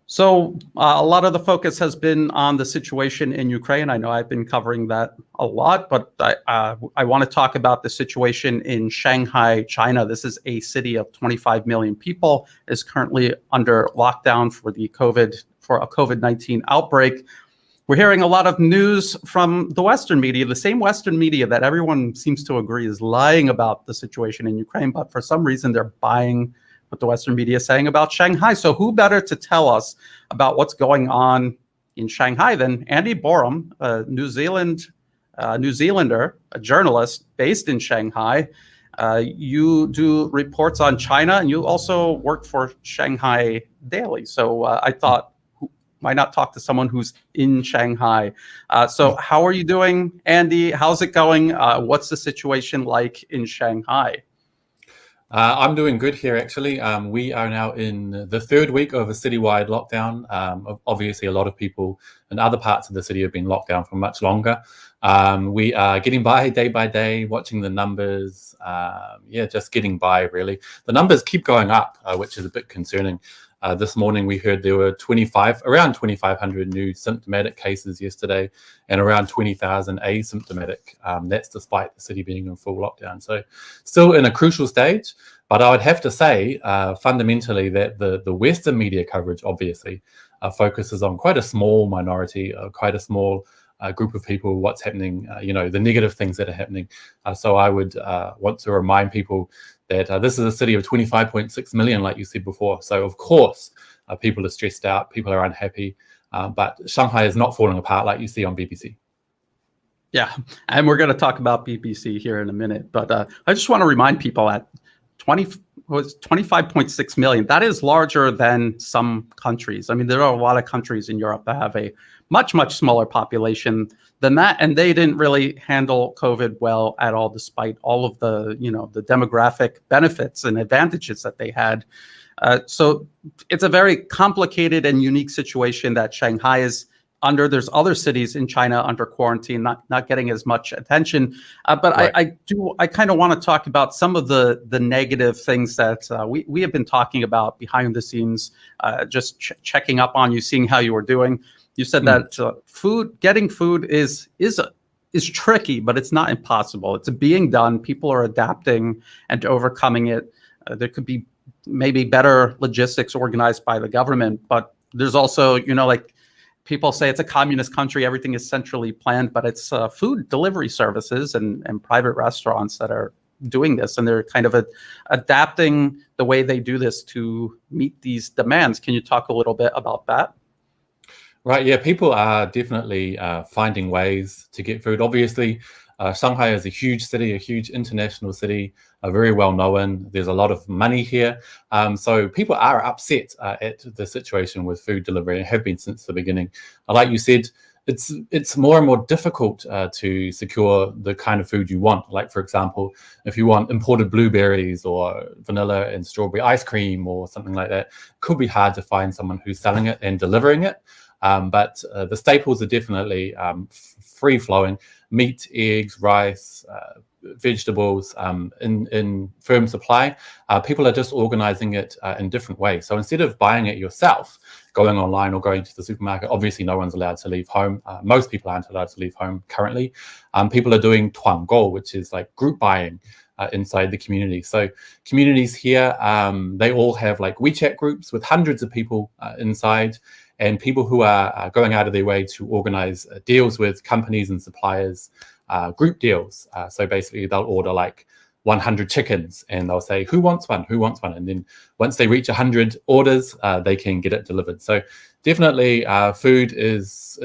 So a lot of the focus has been on the situation in Ukraine. I know I've been covering that a lot, but I want to talk about the situation in Shanghai, China. This is a city of 25 million people, is currently under lockdown for a COVID-19 outbreak. We're hearing a lot of news from the Western media, the same Western media that everyone seems to agree is lying about the situation in Ukraine, but for some reason they're buying what the Western media is saying about Shanghai. So who better to tell us about what's going on in Shanghai than Andy Boreham, a New Zealander, a journalist based in Shanghai. You do reports on China, and you also work for Shanghai Daily. So I thought, why not talk to someone who's in Shanghai? So how are you doing, Andy? How's it going? What's the situation like in Shanghai? I'm doing good here, actually. We are now in the third week of a citywide lockdown. Obviously, a lot of people in other parts of the city have been locked down for much longer. We are getting by day, watching the numbers. Just getting by, really. The numbers keep going up, which is a bit concerning. This morning, we heard there were around 2,500 new symptomatic cases yesterday and around 20,000 asymptomatic. That's despite the city being in full lockdown. So still in a crucial stage. But I would have to say, fundamentally, that the Western media coverage, obviously, focuses on quite a small minority, quite a small group of people, what's happening, the negative things that are happening. So I would want to remind people that this is a city of 25.6 million, like you said before. So, of course, people are stressed out, people are unhappy, but Shanghai is not falling apart like you see on BBC. Yeah, and we're going to talk about BBC here in a minute, but I just want to remind people at 25.6 million, that is larger than some countries. I mean, there are a lot of countries in Europe that have a much, much smaller population than that, and they didn't really handle COVID well at all, despite all of the, the demographic benefits and advantages that they had. So it's a very complicated and unique situation that Shanghai is under. There's other cities in China under quarantine, not getting as much attention. But right. I kind of want to talk about some of the negative things that we have been talking about behind the scenes, just checking up on you, seeing how you were doing. You said that getting food is tricky, but it's not impossible. It's being done. People are adapting and overcoming it. There could be maybe better logistics organized by the government, but there's also, like people say it's a communist country, everything is centrally planned, but it's food delivery services and private restaurants that are doing this, and they're kind of adapting the way they do this to meet these demands. Can you talk a little bit about that? Right, yeah, people are definitely finding ways to get food. Obviously, Shanghai is a huge city, a huge international city, very well known. There's a lot of money here. So people are upset at the situation with food delivery and have been since the beginning. Like you said, it's more and more difficult to secure the kind of food you want. Like, for example, if you want imported blueberries or vanilla and strawberry ice cream or something like that, it could be hard to find someone who's selling it and delivering it. But the staples are definitely free-flowing. Meat, eggs, rice, vegetables in firm supply. People are just organizing it in different ways. So instead of buying it yourself, going online or going to the supermarket, obviously no one's allowed to leave home. Most people aren't allowed to leave home currently. People are doing tuangou, which is like group buying inside the community. So communities here, they all have like WeChat groups with hundreds of people inside, and people who are going out of their way to organize deals with companies and suppliers, group deals. So basically they'll order like 100 chickens and they'll say, who wants one? Who wants one? And then once they reach 100 orders, they can get it delivered. So definitely food is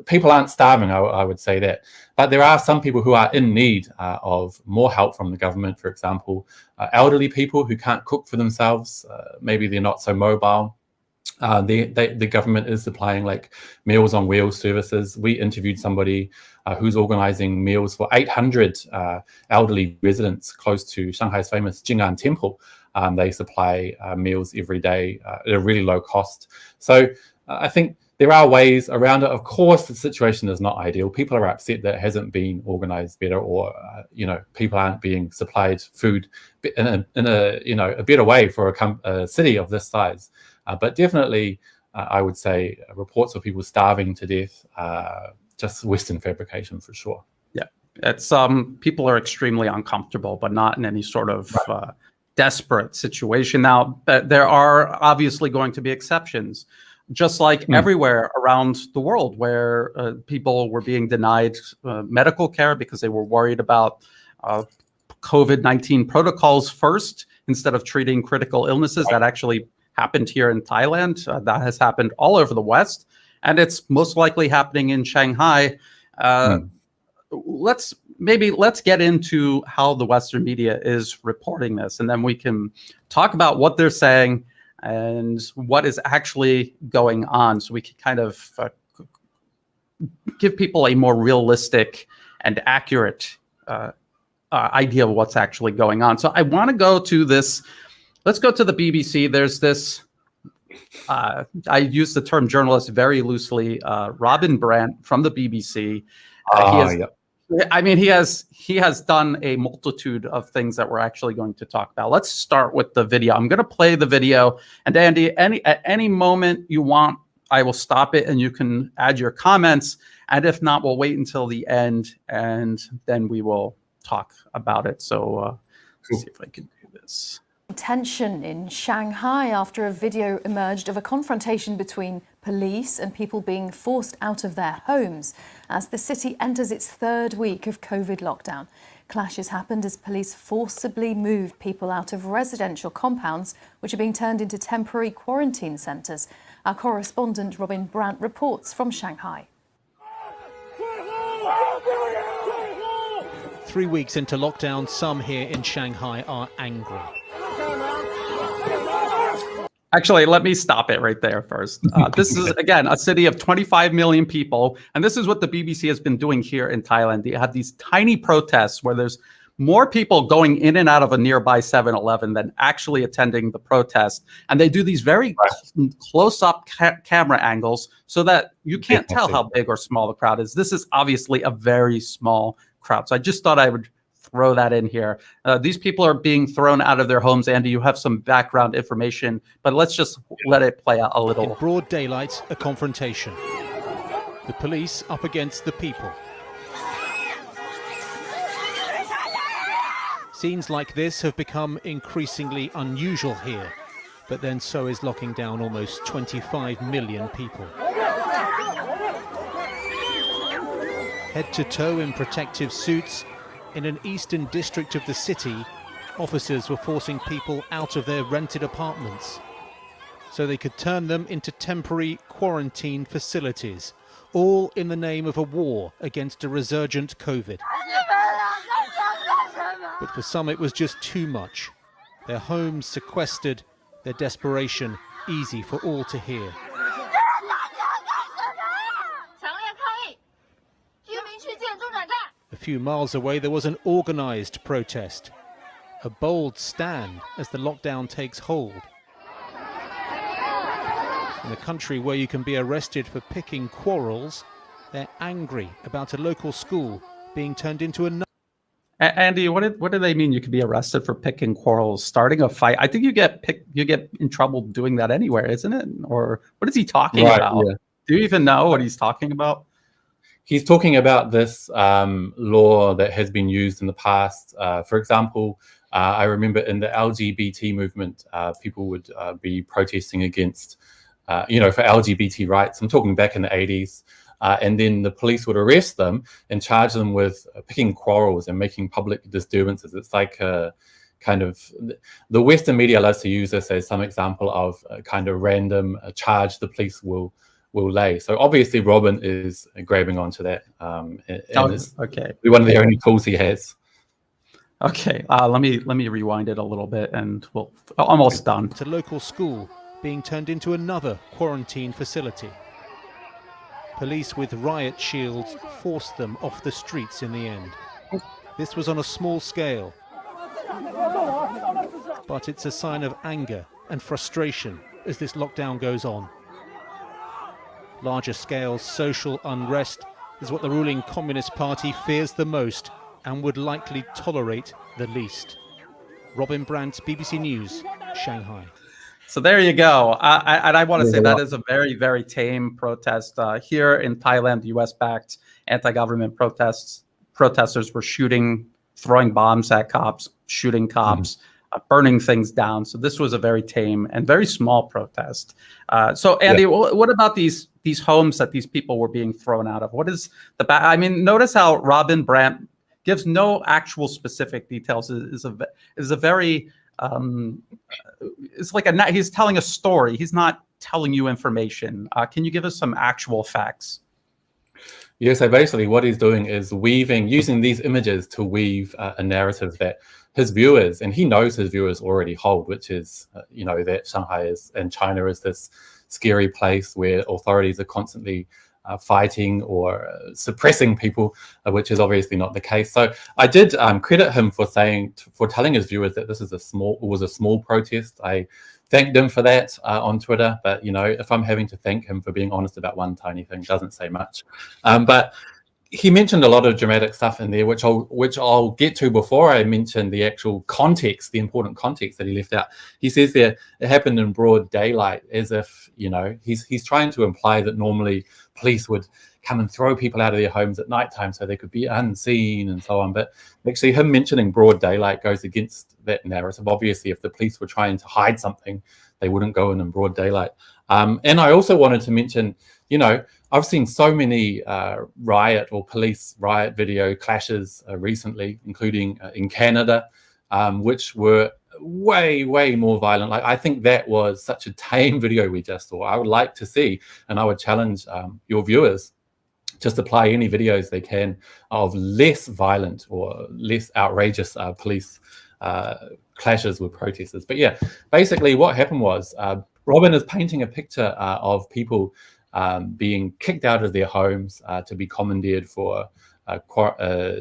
people aren't starving, I would say that. But there are some people who are in need of more help from the government. For example, elderly people who can't cook for themselves. Maybe they're not so mobile. The government is supplying like Meals on Wheels services. We interviewed somebody who's organizing meals for 800 elderly residents close to Shanghai's famous Jing'an Temple. They supply meals every day at a really low cost. So I think there are ways around it. Of course, the situation is not ideal. People are upset that it hasn't been organized better, or people aren't being supplied food in a better way for a city of this size. But definitely, I would say reports of people starving to death are just Western fabrication for sure. Yeah, it's people are extremely uncomfortable, but not in any sort of desperate situation. Now, there are obviously going to be exceptions, just like everywhere around the world, where people were being denied medical care because they were worried about COVID-19 protocols first, instead of treating critical illnesses. That actually happened here in Thailand. That has happened all over the West, and it's most likely happening in Shanghai. Let's get into how the Western media is reporting this, and then we can talk about what they're saying and what is actually going on, so we can kind of give people a more realistic and accurate idea of what's actually going on. So I want to go to this. Let's go to the BBC. There's this, I use the term journalist very loosely, Robin Brandt from the BBC. He has done a multitude of things that we're actually going to talk about. Let's start with the video. I'm going to play the video, and Andy, at any moment you want, I will stop it and you can add your comments. And if not, we'll wait until the end and then we will talk about it. So let's see if I can do this. Tension in Shanghai after a video emerged of a confrontation between police and people being forced out of their homes as the city enters its third week of COVID lockdown. Clashes happened as police forcibly moved people out of residential compounds, which are being turned into temporary quarantine centres. Our correspondent Robin Brandt reports from Shanghai. 3 weeks into lockdown, some here in Shanghai are angry. Actually, let me stop it right there first. This is, again, a city of 25 million people, and this is what the BBC has been doing here in Thailand. They have these tiny protests where there's more people going in and out of a nearby 7-Eleven than actually attending the protest. And they do these very close-up camera angles so that you can't tell how big or small the crowd is. This is obviously a very small crowd. So I just thought I would throw that in here. These people are being thrown out of their homes. Andy, you have some background information, but let's just let it play out a little. In broad daylight, a confrontation. The police up against the people. Scenes like this have become increasingly unusual here, but then so is locking down almost 25 million people. Head to toe in protective suits, in an eastern district of the city, officers were forcing people out of their rented apartments so they could turn them into temporary quarantine facilities, all in the name of a war against a resurgent COVID. But for some it was just too much. Their homes sequestered, their desperation easy for all to hear. A few miles away there was an organised protest, a bold stand as the lockdown takes hold. In a country where you can be arrested for picking quarrels, they're angry about a local school being turned into a... Andy, what do they mean you could be arrested for picking quarrels, starting a fight? I think you get in trouble doing that anywhere, isn't it? Or what is he talking about? Yeah. Do you even know what he's talking about? He's talking about this law that has been used in the past. For example, I remember in the LGBT movement, people would be protesting against, for LGBT rights. I'm talking back in the 80s. And then the police would arrest them and charge them with picking quarrels and making public disturbances. It's like a kind of, the Western media loves to use this as some example of a kind of random charge the police will lay. So obviously Robin is grabbing onto that. Okay. One of the only tools he has. Okay, let me rewind it a little bit and we'll almost done. It's a local school being turned into another quarantine facility. Police with riot shields forced them off the streets in the end. This was on a small scale, but it's a sign of anger and frustration as this lockdown goes on. Larger scale social unrest is what the ruling Communist Party fears the most and would likely tolerate the least. Robin Brandt, BBC News, Shanghai. So there you go. And I want to There's say a that lot. is a very, very tame protest. Here in Thailand, US-backed anti-government protesters were shooting, throwing bombs at cops, shooting cops, burning things down. So this was a very tame and very small protest. So Andy, what about these homes that these people were being thrown out of? What is I mean, notice how Robin Brandt gives no actual specific details. Is a very it's like he's telling a story. He's not telling you information. Can you give us some actual facts? Yeah, so basically what he's doing is using these images to weave a narrative that his viewers, and he knows his viewers already hold, which is, that Shanghai and China is this scary place where authorities are constantly fighting or suppressing people, which is obviously not the case. So I did credit him for telling his viewers that this is a small protest. I thanked him for that on Twitter, but if I'm having to thank him for being honest about one tiny thing, doesn't say much. But he mentioned a lot of dramatic stuff in there, which I'll get to before I mention the actual context, the important context that he left out. He says there it happened in broad daylight, as if he's trying to imply that normally police would come and throw people out of their homes at nighttime so they could be unseen and so on. But actually, him mentioning broad daylight goes against that narrative. Obviously, if the police were trying to hide something, they wouldn't go in broad daylight. And I also wanted to mention, I've seen so many police riot video clashes recently, including in Canada, which were way more violent. Like, I think that was such a tame video we just saw. I would like to see, and I would challenge your viewers, just apply any videos they can of less violent or less outrageous police clashes with protesters. But yeah, basically what happened was Robin is painting a picture of people being kicked out of their homes to be commandeered for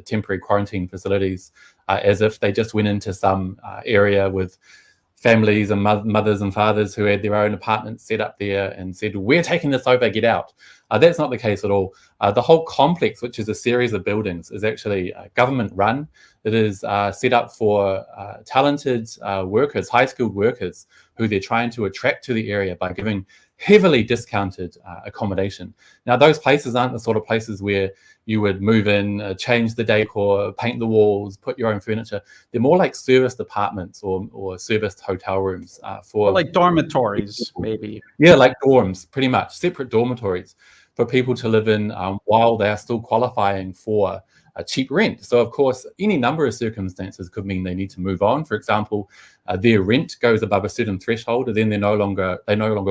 temporary quarantine facilities, as if they just went into some area with families and mothers and fathers who had their own apartments set up there and said, "We're taking this over, get out." That's not the case at all. The whole complex, which is a series of buildings, is actually government run. It is set up for talented workers, high-skilled workers, who they're trying to attract to the area by giving heavily discounted accommodation. Now, those places aren't the sort of places where you would move in, change the decor, paint the walls, put your own furniture. They're more like serviced apartments or serviced hotel rooms for like dormitories, maybe. Yeah, like dorms, pretty much, separate dormitories for people to live in while they are still qualifying for a cheap rent. So, of course, any number of circumstances could mean they need to move on. For example, their rent goes above a certain threshold, and then they no longer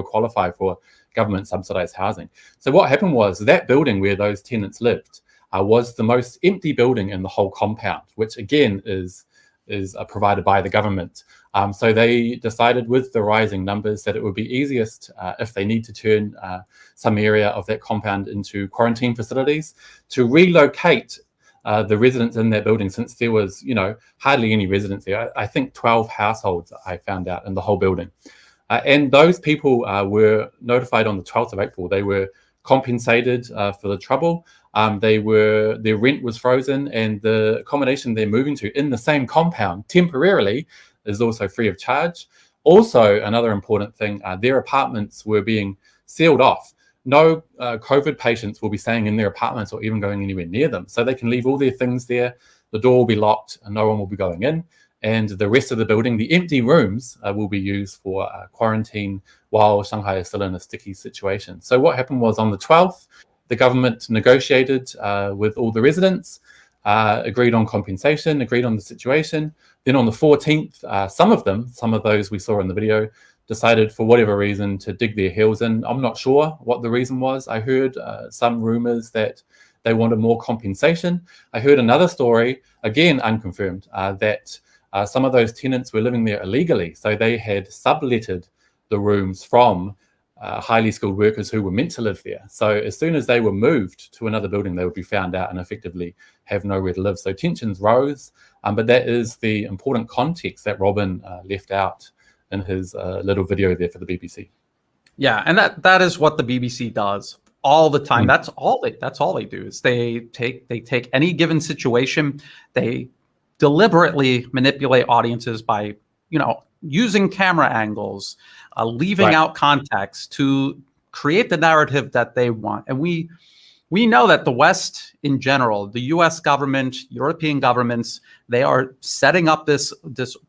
qualify for government subsidized housing. So what happened was that building where those tenants lived was the most empty building in the whole compound, which again is provided by the government. So they decided, with the rising numbers, that it would be easiest if they need to turn some area of that compound into quarantine facilities, to relocate the residents in that building, since there was, hardly any residents there. I think 12 households I found out in the whole building. And those people were notified on the 12th of April. They were compensated for the trouble. Their rent was frozen, and the accommodation they're moving to in the same compound temporarily is also free of charge. Also, another important thing, their apartments were being sealed off. No COVID patients will be staying in their apartments or even going anywhere near them. So they can leave all their things there. The door will be locked and no one will be going in. And the rest of the building, the empty rooms, will be used for quarantine while Shanghai is still in a sticky situation. So what happened was, on the 12th, the government negotiated with all the residents, agreed on compensation, agreed on the situation. Then on the 14th, some of those we saw in the video, decided for whatever reason to dig their heels in. I'm not sure what the reason was. I heard some rumors that they wanted more compensation. I heard another story, again unconfirmed, that some of those tenants were living there illegally. So they had subletted the rooms from highly skilled workers who were meant to live there. So as soon as they were moved to another building, they would be found out and effectively have nowhere to live. So tensions rose, but that is the important context that Robin left out in his little video there for the BBC. Yeah, and that is what the BBC does all the time. That's all they do, is they take any given situation, they deliberately manipulate audiences by using camera angles, leaving Right. out context to create the narrative that they want. And we know that the West in general, the US government, European governments, they are setting up this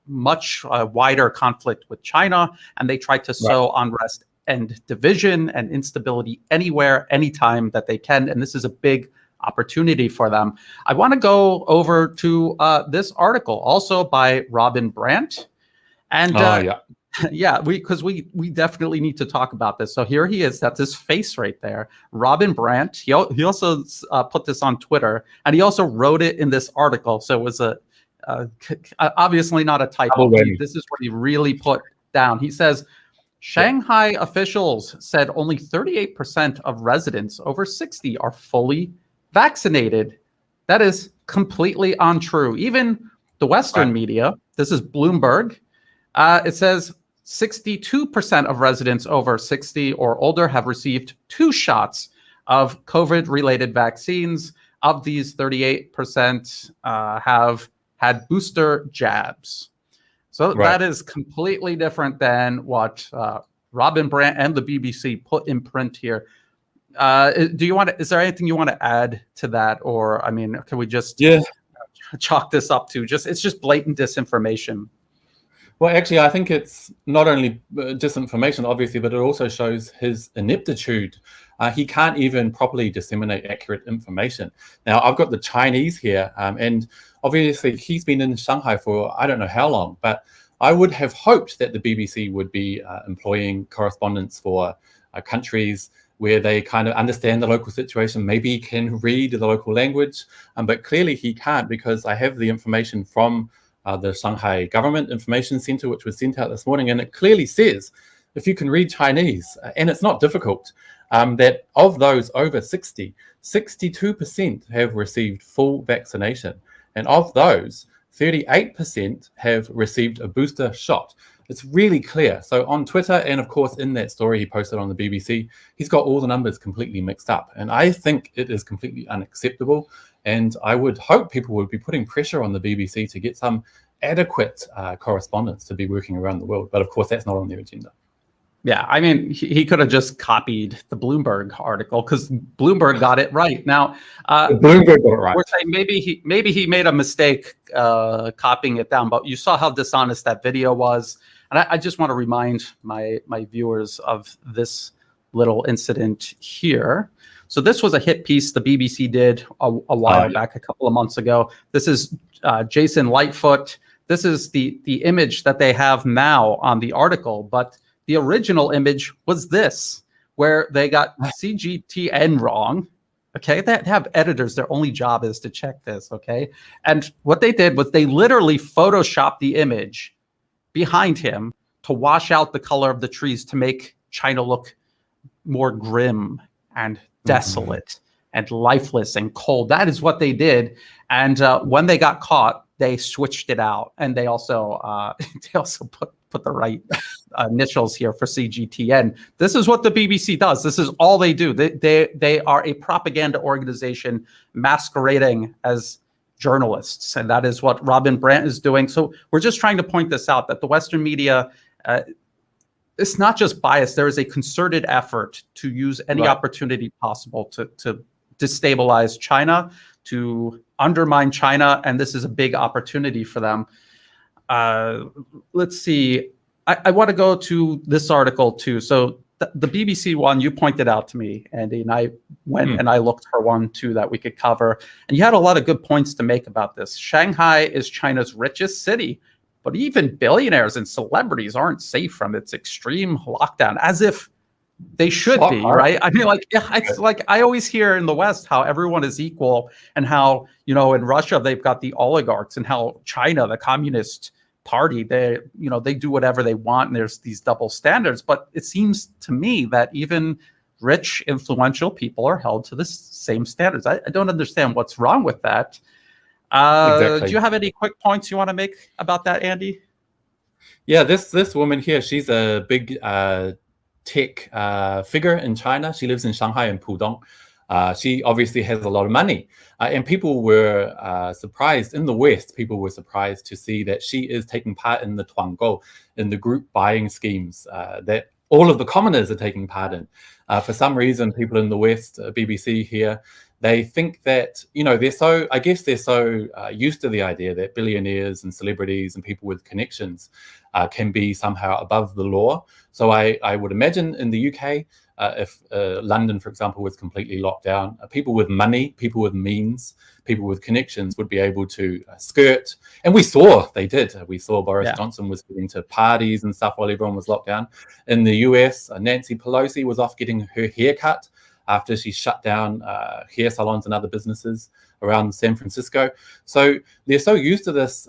much wider conflict with China, and they try to sow unrest and division and instability anywhere, anytime that they can. And this is a big opportunity for them. I want to go over to this article, also by Robin Brandt. And yeah, because we definitely need to talk about this. So here he is. That's his face right there, Robin Brandt. He also put this on Twitter, and he also wrote it in this article. So it was obviously not a typo. This is what he really put down. He says, Shanghai officials said only 38% of residents over 60 are fully vaccinated. That is completely untrue. Even the Western media, this is Bloomberg, it says 62% of residents over 60 or older have received 2 shots of COVID-related vaccines. Of these, 38% have had booster jabs. So that is completely different than what Robin Brandt and the BBC put in print here. Is there anything you want to add to that? Or, I mean, can we just chalk this up to it's just blatant disinformation? Well, actually, I think it's not only disinformation, obviously, but it also shows his ineptitude. He can't even properly disseminate accurate information. Now, I've got the Chinese here, and obviously he's been in Shanghai for I don't know how long, but I would have hoped that the BBC would be employing correspondents for countries where they kind of understand the local situation, maybe can read the local language, but clearly he can't, because I have the information from the Shanghai Government Information Center, which was sent out this morning, and it clearly says, if you can read Chinese, and it's not difficult, that of those over 60, 62% have received full vaccination. And of those, 38% have received a booster shot. It's really clear. So on Twitter, and of course in that story he posted on the BBC, he's got all the numbers completely mixed up. And I think it is completely unacceptable. And I would hope people would be putting pressure on the BBC to get some adequate correspondence to be working around the world. But of course, that's not on their agenda. Yeah, I mean, he could have just copied the Bloomberg article, because Bloomberg got it right. Now, Bloomberg got it right. We're saying maybe he made a mistake copying it down, but you saw how dishonest that video was. And I just want to remind my viewers of this little incident here. So this was a hit piece the BBC did a while back, a couple of months ago. This is Jason Lightfoot. This is the image that they have now on the article, but the original image was this, where they got CGTN wrong. Okay, they have editors. Their only job is to check this. Okay, and what they did was they literally photoshopped the image behind him to wash out the color of the trees to make China look more grim and desolate and lifeless and cold. That is what they did. And when they got caught, they switched it out, and they also put the right initials here for CGTN. This is what the BBC does. This is all they do. They are a propaganda organization masquerading as journalists, and that is what Robin Brandt is doing. So we're just trying to point this out, that the Western media, it's not just bias. There is a concerted effort to use any opportunity possible to destabilize China, to undermine China, and this is a big opportunity for them. Let's see. I want to go to this article too. So the BBC one you pointed out to me, Andy, and I went and I looked for one too that we could cover. And you had a lot of good points to make about this. Shanghai is China's richest city, but even billionaires and celebrities aren't safe from its extreme lockdown, as if they should be, right? I mean, it's like I always hear in the West how everyone is equal, and how, in Russia they've got the oligarchs, and how China, the Communist Party, they do whatever they want, and there's these double standards. But it seems to me that even rich, influential people are held to the same standards. I don't understand what's wrong with that. Exactly. Do you have any quick points you want to make about that, Andy? Yeah, this woman here, she's a big tech figure in China. She lives in Shanghai and Pudong. She obviously has a lot of money. And people were surprised, in the West, people were surprised to see that she is taking part in the Tuangou, in the group buying schemes that all of the commoners are taking part in. For some reason, people in the West, BBC here, they think that, I guess they're so used to the idea that billionaires and celebrities and people with connections can be somehow above the law. So I would imagine in the UK, if London, for example, was completely locked down, people with money, people with means, people with connections would be able to skirt. And we saw they did. We saw Boris Johnson was getting to parties and stuff while everyone was locked down. In the US, Nancy Pelosi was off getting her hair cut after she shut down hair salons and other businesses around San Francisco. So they're so used to this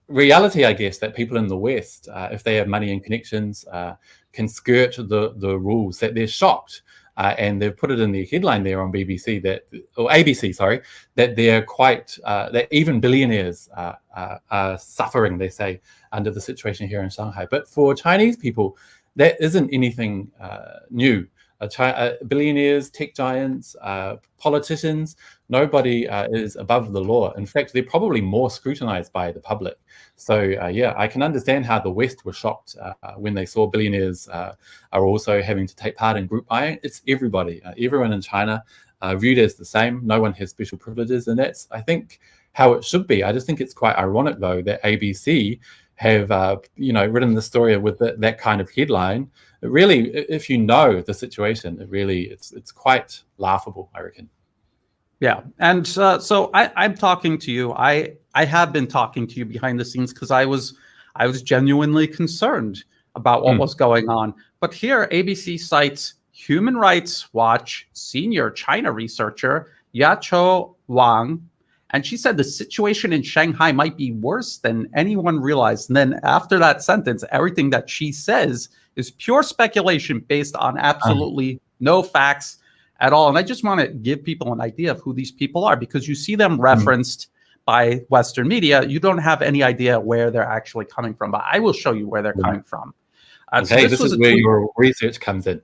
reality, I guess, that people in the West, if they have money and connections, can skirt the rules, that they're shocked. And they've put it in the headline there on BBC or ABC, sorry, that they're quite, that even billionaires are suffering, they say, under the situation here in Shanghai. But for Chinese people, that isn't anything new. Billionaires, tech giants, politicians, nobody is above the law. In fact, they're probably more scrutinized by the public. So I can understand how the West were shocked when they saw billionaires are also having to take part in group buying. It's everybody, everyone in China viewed as the same. No one has special privileges, and that's, I think, how it should be. I just think it's quite ironic, though, that ABC have written the story with that kind of headline. It really, if you know the situation, it's quite laughable, I reckon. Yeah, and so I'm talking to you. I have been talking to you behind the scenes because I was genuinely concerned about what was going on. But here, ABC cites Human Rights Watch senior China researcher Yachou Wang. And she said the situation in Shanghai might be worse than anyone realized. And then after that sentence, everything that she says is pure speculation based on absolutely no facts at all. And I just want to give people an idea of who these people are, because you see them referenced by Western media. You don't have any idea where they're actually coming from, but I will show you where they're coming from. Okay, so this is where your research comes in.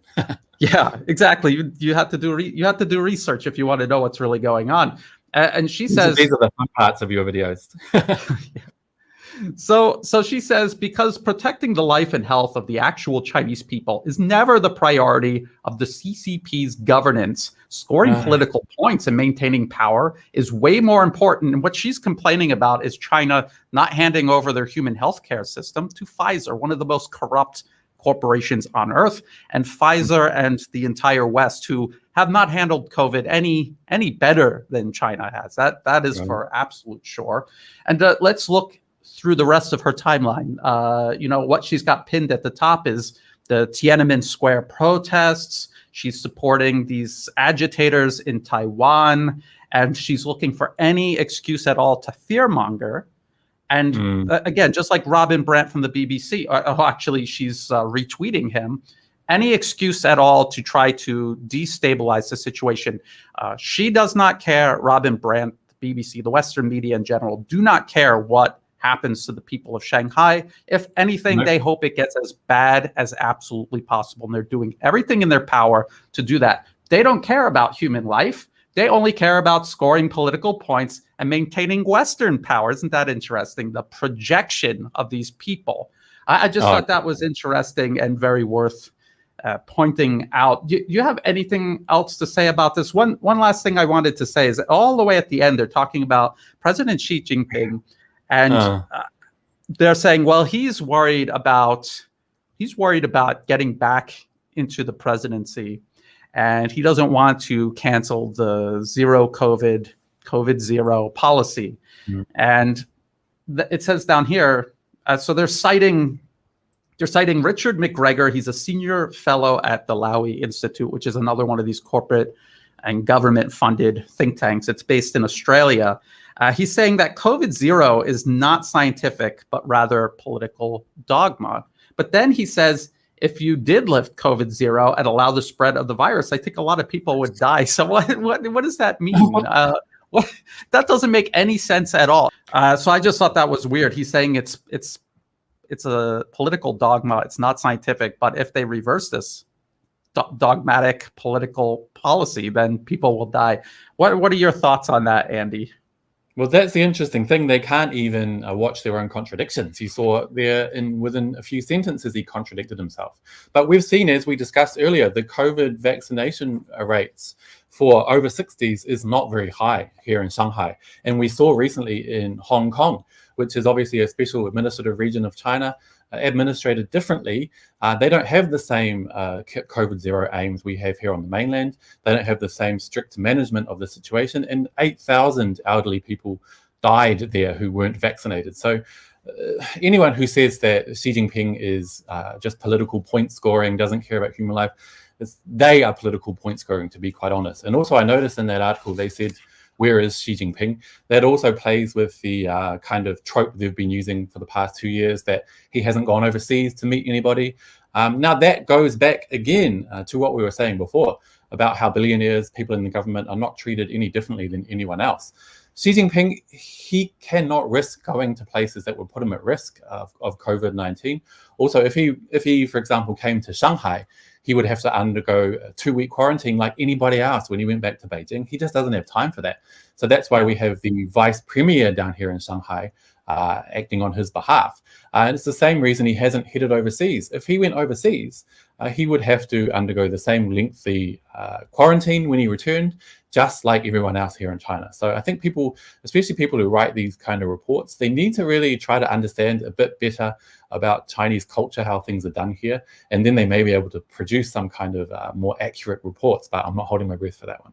Yeah, exactly. You have to do research if you want to know what's really going on. And she says these are the fun parts of your videos. So she says, because protecting the life and health of the actual Chinese people is never the priority of the CCP's governance, scoring political points and maintaining power is way more important. And what she's complaining about is China not handing over their human health care system to Pfizer, one of the most corrupt corporations on earth, and Pfizer and the entire West, who have not handled COVID any better than China has. That is for absolute sure. And let's look through the rest of her timeline. What she's got pinned at the top is the Tiananmen Square protests. She's supporting these agitators in Taiwan, and she's looking for any excuse at all to fearmonger. And again, just like Robin Brandt from the BBC, actually she's retweeting him, any excuse at all to try to destabilize the situation. She does not care. Robin Brandt, the BBC, the Western media in general, do not care what happens to the people of Shanghai. If anything, they hope it gets as bad as absolutely possible. And they're doing everything in their power to do that. They don't care about human life. They only care about scoring political points and maintaining Western power. Isn't that interesting? The projection of these people. I just thought that was interesting and very worth pointing out. You have anything else to say about this? One last thing I wanted to say is that all the way at the end, they're talking about President Xi Jinping, and they're saying, well, he's worried about getting back into the presidency, and he doesn't want to cancel the zero COVID zero policy. And it says down here, so they're citing Richard McGregor. He's a senior fellow at the Lowy Institute, which is another one of these corporate and government-funded think tanks. It's based in Australia. He's saying that COVID zero is not scientific, but rather political dogma. But then he says, if you did lift COVID zero and allow the spread of the virus, I think a lot of people would die. So what does that mean? That doesn't make any sense at all. So I just thought that was weird. He's saying it's a political dogma. It's not scientific. But if they reverse this, dogmatic political policy, then people will die. What are your thoughts on that, Andy? Well, that's the interesting thing. They can't even watch their own contradictions. You saw there within a few sentences, he contradicted himself. But we've seen, as we discussed earlier, the COVID vaccination rates for over 60s is not very high here in Shanghai. And we saw recently in Hong Kong, which is obviously a special administrative region of China, administrated differently. They don't have the same COVID zero aims we have here on the mainland. They don't have the same strict management of the situation. And 8,000 elderly people died there who weren't vaccinated. So anyone who says that Xi Jinping is just political point scoring, doesn't care about human life, they are political point scoring, to be quite honest. And also I noticed in that article, they said, where is Xi Jinping? That also plays with the kind of trope they've been using for the past 2 years, that he hasn't gone overseas to meet anybody. Now that goes back again to what we were saying before about how billionaires, people in the government are not treated any differently than anyone else. Xi Jinping, he cannot risk going to places that would put him at risk of COVID-19. Also, if he, for example, came to Shanghai, he would have to undergo a 2-week quarantine like anybody else when he went back to Beijing. He just doesn't have time for that. So that's why we have the vice premier down here in Shanghai acting on his behalf. And it's the same reason he hasn't headed overseas. If he went overseas, he would have to undergo the same lengthy quarantine when he returned, just like everyone else here in China. So I think people, especially people who write these kind of reports, they need to really try to understand a bit better about Chinese culture, how things are done here, and then they may be able to produce some kind of more accurate reports, but I'm not holding my breath for that one.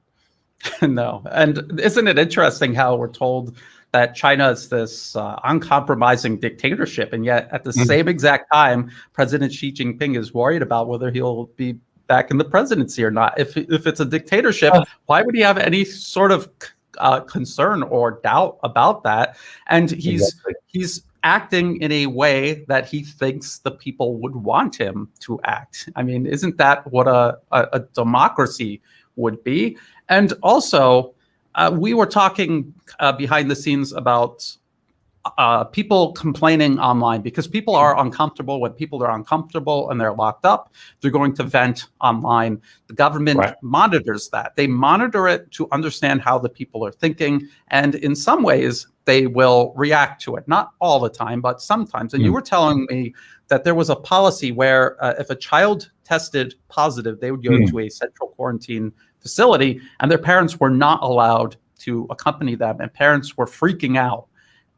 No. And isn't it interesting how we're told that China is this uncompromising dictatorship, and yet at the same exact time, President Xi Jinping is worried about whether he'll be back in the presidency or not. If it's a dictatorship, why would he have any sort of concern or doubt about that? And he's acting in a way that he thinks the people would want him to act. I mean, isn't that what a democracy would be? And also, we were talking behind the scenes about people complaining online, because people are uncomfortable. When people are uncomfortable and they're locked up, they're going to vent online. The government monitors that. They monitor it to understand how the people are thinking. And in some ways, they will react to it. Not all the time, but sometimes. And you were telling me that there was a policy where if a child tested positive, they would go to a central quarantine facility, and their parents were not allowed to accompany them, and parents were freaking out.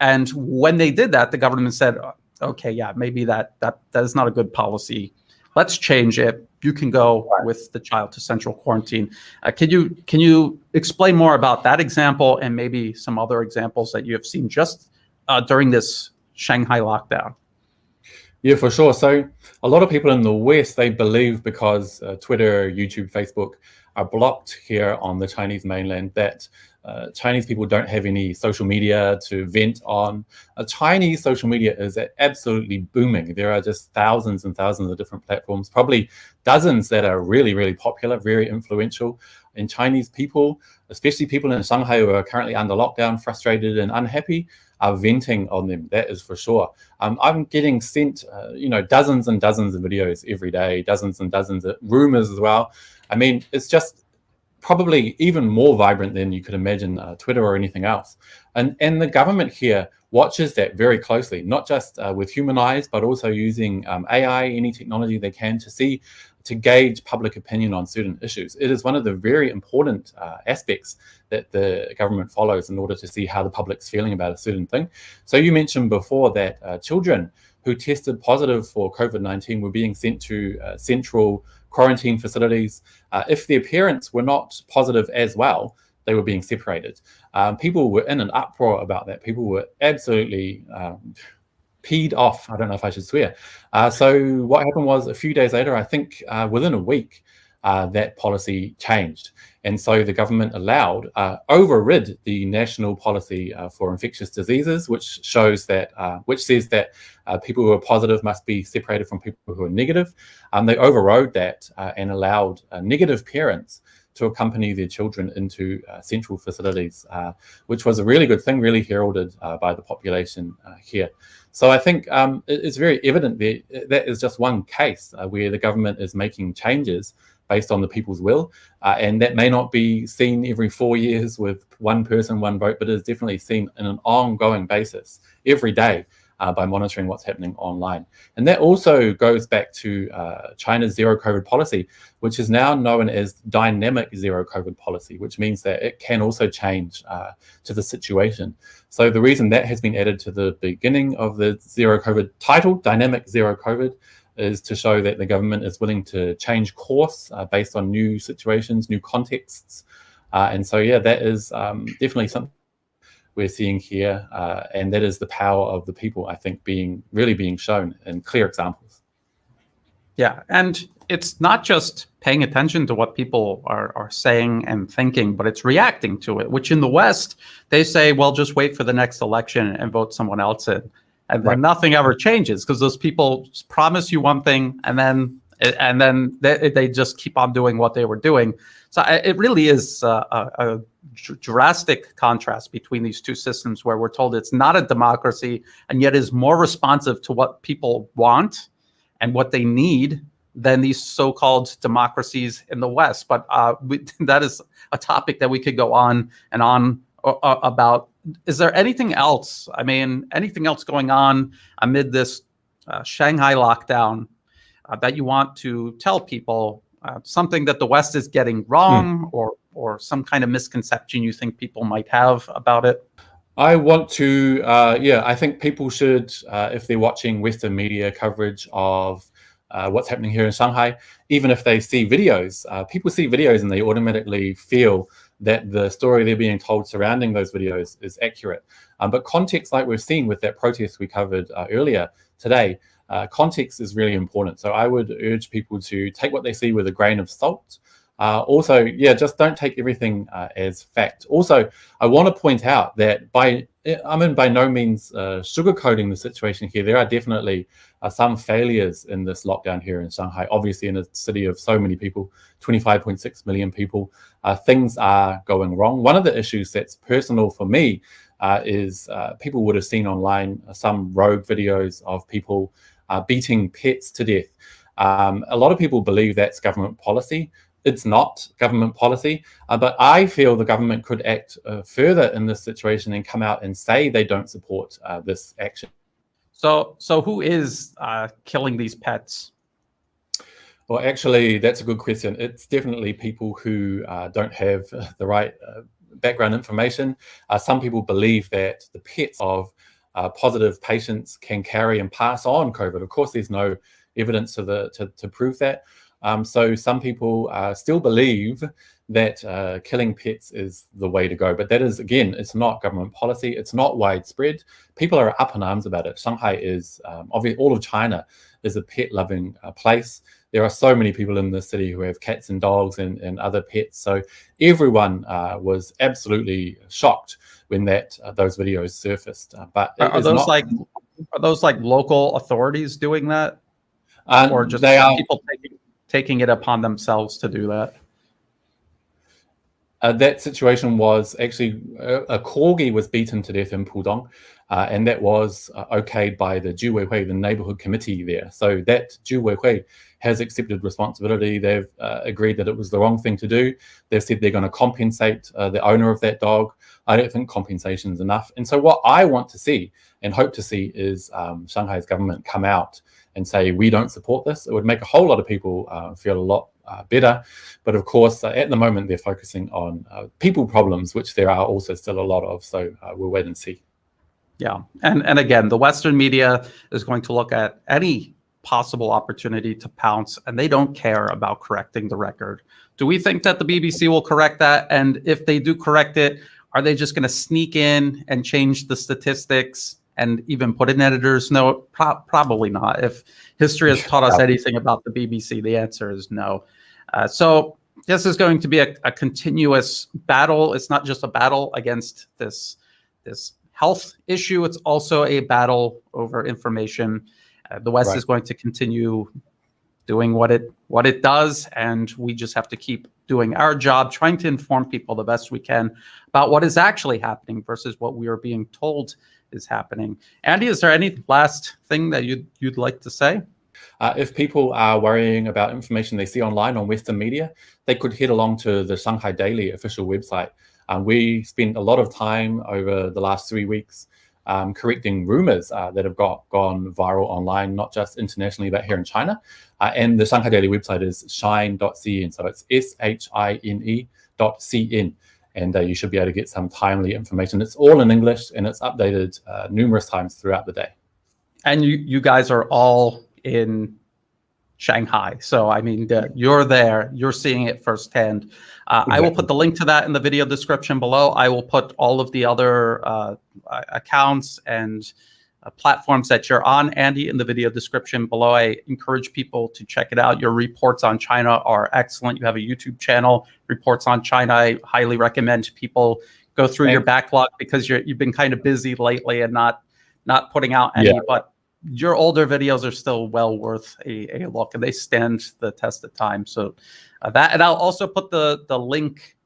And when they did that, the government said, okay, yeah, maybe that is not a good policy. Let's change it. You can go with the child to central quarantine. Can you explain more about that example and maybe some other examples that you have seen just during this Shanghai lockdown? Yeah, for sure. So a lot of people in the West, they believe because Twitter, YouTube, Facebook are blocked here on the Chinese mainland that Chinese people don't have any social media to vent on. Chinese social media is absolutely booming. There are just thousands and thousands of different platforms, probably dozens that are really, really popular, very influential. And Chinese people, especially people in Shanghai who are currently under lockdown, frustrated and unhappy, are venting on them. That is for sure. I'm getting sent, dozens and dozens of videos every day, dozens and dozens of rumors as well. I mean, it's just probably even more vibrant than you could imagine Twitter or anything else. And the government here watches that very closely, not just with human eyes, but also using AI, any technology they can to gauge public opinion on certain issues. It is one of the very important aspects that the government follows in order to see how the public's feeling about a certain thing. So you mentioned before that children who tested positive for COVID-19 were being sent to central quarantine facilities. If their parents were not positive as well, they were being separated. People were in an uproar about that. People were absolutely peed off. I don't know if I should swear. So what happened was a few days later, I think within a week, that policy changed. And so the government overrid the national policy for infectious diseases, which says that people who are positive must be separated from people who are negative. They overrode that and allowed negative parents to accompany their children into central facilities, which was a really good thing, really heralded by the population here. So I think it's very evident that is just one case where the government is making changes based on the people's will. And that may not be seen every 4 years with one person, one vote, but it is definitely seen on an ongoing basis every day by monitoring what's happening online. And that also goes back to China's zero COVID policy, which is now known as dynamic zero COVID policy, which means that it can also change to the situation. So the reason that has been added to the beginning of the zero COVID title, dynamic zero COVID, is to show that the government is willing to change course based on new situations, new contexts. And so, yeah, that is definitely something we're seeing here. And that is the power of the people, I think, really being shown in clear examples. Yeah, and it's not just paying attention to what people are saying and thinking, but it's reacting to it, which in the West, they say, well, just wait for the next election and vote someone else in. And then nothing ever changes because those people promise you one thing and then they just keep on doing what they were doing. So it really is a drastic contrast between these two systems where we're told it's not a democracy and yet is more responsive to what people want and what they need than these so-called democracies in the West. But that is a topic that we could go on and on about. Is there anything else? I mean, anything else going on amid this Shanghai lockdown that you want to tell people? Something that the West is getting wrong, or some kind of misconception you think people might have about it? I want to, I think people should, if they're watching Western media coverage of what's happening here in Shanghai, even if they see videos, people see videos and they automatically feel that the story they're being told surrounding those videos is accurate. But context, like we've seen with that protest we covered earlier today, context is really important. So I would urge people to take what they see with a grain of salt. Also, just don't take everything as fact. Also, I want to point out that I'm by no means sugarcoating the situation here. There are definitely some failures in this lockdown here in Shanghai. Obviously, in a city of so many people, 25.6 million people, things are going wrong. One of the issues that's personal for me is people would have seen online some rogue videos of people beating pets to death. A lot of people believe that's government policy. It's not government policy, but I feel the government could act further in this situation and come out and say they don't support this action. So who is killing these pets? Well, actually, that's a good question. It's definitely people who don't have the right background information. Some people believe that the pets of positive patients can carry and pass on COVID. Of course, there's no evidence to prove that. So some people still believe that killing pets is the way to go. But that is, again, it's not government policy. It's not widespread. People are up in arms about it. Shanghai is, obviously, all of China is a pet-loving place. There are so many people in the city who have cats and dogs and other pets. So everyone was absolutely shocked when those videos surfaced. But are those like local authorities doing that, or just people taking it upon themselves to do that? That situation was actually a corgi was beaten to death in Pudong, and that was okayed by the Juweihui, the neighborhood committee there. So that Juweihui has accepted responsibility. They've agreed that it was the wrong thing to do. They've said they're going to compensate the owner of that dog. I don't think compensation is enough. And so what I want to see and hope to see is Shanghai's government come out and say, we don't support this. It would make a whole lot of people feel a lot better. But of course, at the moment, they're focusing on people problems, which there are also still a lot of. So we'll wait and see. Yeah. And again, the Western media is going to look at any possible opportunity to pounce, and they don't care about correcting the record. Do we think that the BBC will correct that? And if they do correct it, are they just going to sneak in and change the statistics and even put an editor's note? Probably not. If history has taught us anything about the BBC, the answer is no. So this is going to be a continuous battle. It's not just a battle against this health issue. It's also a battle over information. The West is going to continue doing what it does, and we just have to keep doing our job, trying to inform people the best we can about what is actually happening versus what we are being told is happening. Andy, is there any last thing that you'd like to say? If people are worrying about information they see online on Western media, they could head along to the Shanghai Daily official website. We spent a lot of time over the last 3 weeks correcting rumors that have gone viral online, not just internationally, but here in China. And the Shanghai Daily website is shine.cn. So it's shine.cn. And you should be able to get some timely information. It's all in English, and it's updated numerous times throughout the day. And you guys are all in Shanghai. So, I mean, you're there, you're seeing it firsthand. Exactly. I will put the link to that in the video description below. I will put all of the other accounts and platforms that you're on, Andy, in the video description below. I encourage people to check it out. Your reports on China are excellent. You have a YouTube channel, Reports on China. I highly recommend people go through your backlog, because you've been kind of busy lately and not putting out any, but your older videos are still well worth a look, and they stand the test of time. So that, and I'll also put the link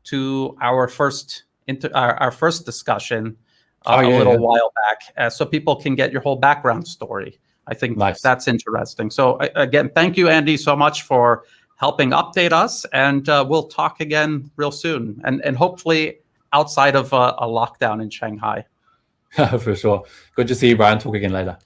to our first discussion a little while back, so people can get your whole background story. I think that's interesting. So again, thank you, Andy, so much for helping update us, and we'll talk again real soon, and hopefully outside of a lockdown in Shanghai. For sure. Good to see you, Brian. Talk again later.